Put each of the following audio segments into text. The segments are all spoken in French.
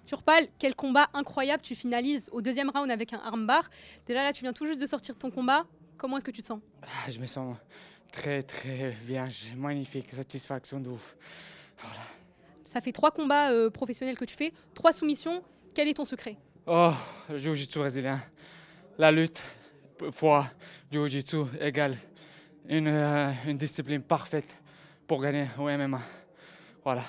Turpal, quel combat incroyable, tu finalises au deuxième round avec un armbar. Déjà là, tu viens tout juste de sortir de ton combat. Comment est-ce que tu te sens? Je me sens très très bien, magnifique, satisfaction de ouf. Voilà. Ça fait 3 combats professionnels que tu fais, 3 soumissions. Quel est ton secret? Oh, le jiu-jitsu brésilien, la lutte, foi, jiu-jitsu égale une discipline parfaite pour gagner au MMA. Voilà.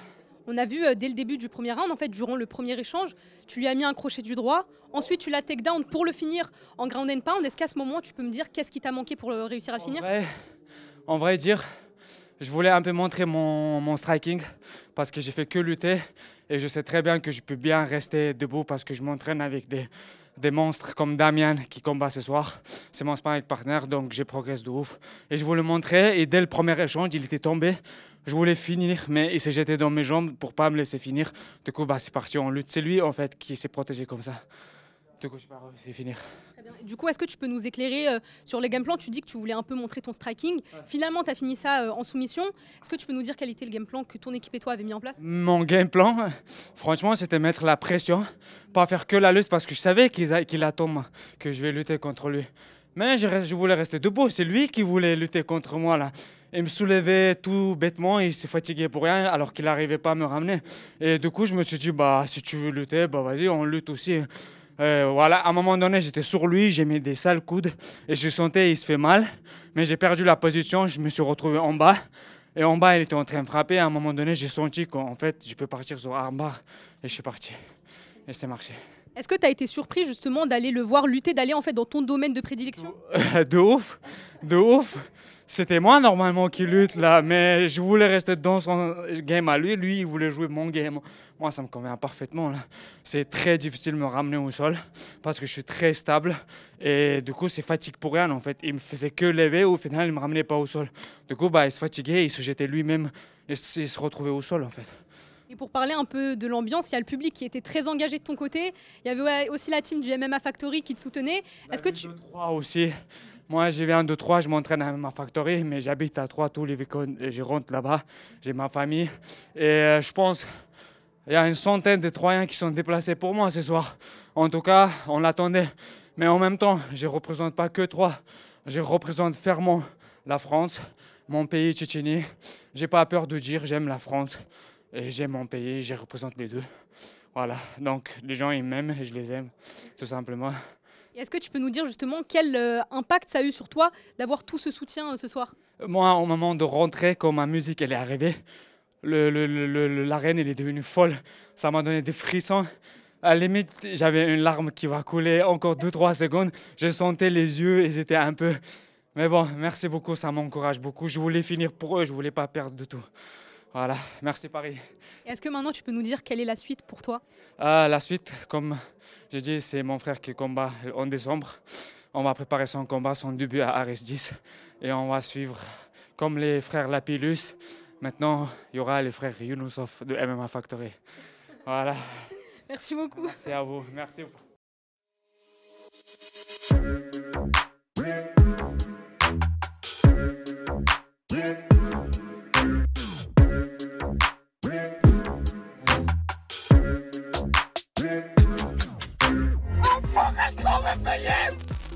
On a vu dès le début du premier round, en fait, durant le premier échange, tu lui as mis un crochet du droit. Ensuite, tu l'as takedown pour le finir en ground and pound. Est-ce qu'à ce moment, tu peux me dire qu'est-ce qui t'a manqué pour réussir à le finir? En vrai dire, je voulais un peu montrer mon striking parce que j'ai fait que lutter et je sais très bien que je peux bien rester debout parce que je m'entraîne avec des monstres comme Damian qui combat ce soir. C'est mon sparring partner, donc j'ai progressé de ouf. Et je voulais le montrer et dès le premier échange, il était tombé. Je voulais finir, mais il s'est jeté dans mes jambes pour pas me laisser finir. Du coup, c'est parti en lutte. C'est lui en fait qui s'est protégé comme ça. Du coup, je vais pas réussi à finir. Très bien. Du coup, est-ce que tu peux nous éclairer sur les game plans? Tu dis que tu voulais un peu montrer ton striking. Ouais. Finalement, tu as fini ça en soumission. Est-ce que tu peux nous dire quel était le game plan que ton équipe et toi avez mis en place? Mon game plan, franchement, c'était mettre la pression, pas faire que la lutte parce que je savais qu'il attend que je vais lutter contre lui. Mais je voulais rester debout. C'est lui qui voulait lutter contre moi là. Il me soulevait tout bêtement, il s'est fatigué pour rien alors qu'il n'arrivait pas à me ramener. Et du coup, je me suis dit, si tu veux lutter, vas-y, on lutte aussi. Voilà, à un moment donné, j'étais sur lui, j'ai mis des sales coudes et je sentais il se fait mal. Mais j'ai perdu la position, je me suis retrouvé en bas. Et en bas, il était en train de frapper. À un moment donné, j'ai senti qu'en fait, je peux partir sur armbar. Et je suis parti. Et c'est marché. Est-ce que tu as été surpris justement d'aller le voir lutter, d'aller en fait dans ton domaine de prédilection? De ouf, de ouf. C'était moi normalement qui lutte là, mais je voulais rester dans son game à lui. Lui, il voulait jouer mon game. Moi, ça me convient parfaitement là. C'est très difficile de me ramener au sol parce que je suis très stable et du coup, c'est fatigue pour rien en fait. Il me faisait que lever, au final, il me ramenait pas au sol. Du coup, il se fatiguait, il se jetait lui-même et il se retrouvait au sol en fait. Et pour parler un peu de l'ambiance, il y a le public qui était très engagé de ton côté. Il y avait aussi la team du MMA Factory qui te soutenait. Est-ce que tu... 3 aussi. Moi, je viens de Troyes, je m'entraîne à MMA Factory, mais j'habite à Troyes tous les week-ends et je rentre là-bas. J'ai ma famille. Et je pense qu'il y a une centaine de Troyens qui sont déplacés pour moi ce soir. En tout cas, on l'attendait. Mais en même temps, je ne représente pas que Troyes. Je représente fièrement la France, mon pays, Tchétchénie. Je n'ai pas peur de dire j'aime la France. Et j'aime mon pays, je représente les deux. Voilà, donc les gens ils m'aiment et je les aime, tout simplement. Est-ce que tu peux nous dire justement quel impact ça a eu sur toi d'avoir tout ce soutien ce soir? Moi, au moment de rentrer, quand ma musique elle est arrivée, l'arène elle est devenue folle. Ça m'a donné des frissons. À la limite, j'avais une larme qui va couler encore 2-3 secondes. Je sentais les yeux, ils étaient un peu... Mais bon, merci beaucoup, ça m'encourage beaucoup. Je voulais finir pour eux, je ne voulais pas perdre du tout. Voilà, merci Paris. Est-ce que maintenant tu peux nous dire quelle est la suite pour toi? La suite, comme j'ai dit, c'est mon frère qui combat en décembre. On va préparer son combat, son début à Ares 10. Et on va suivre comme les frères Lapillus. Maintenant, il y aura les frères Younoussov de MMA Factory. Voilà. Merci beaucoup. Merci à vous. Merci.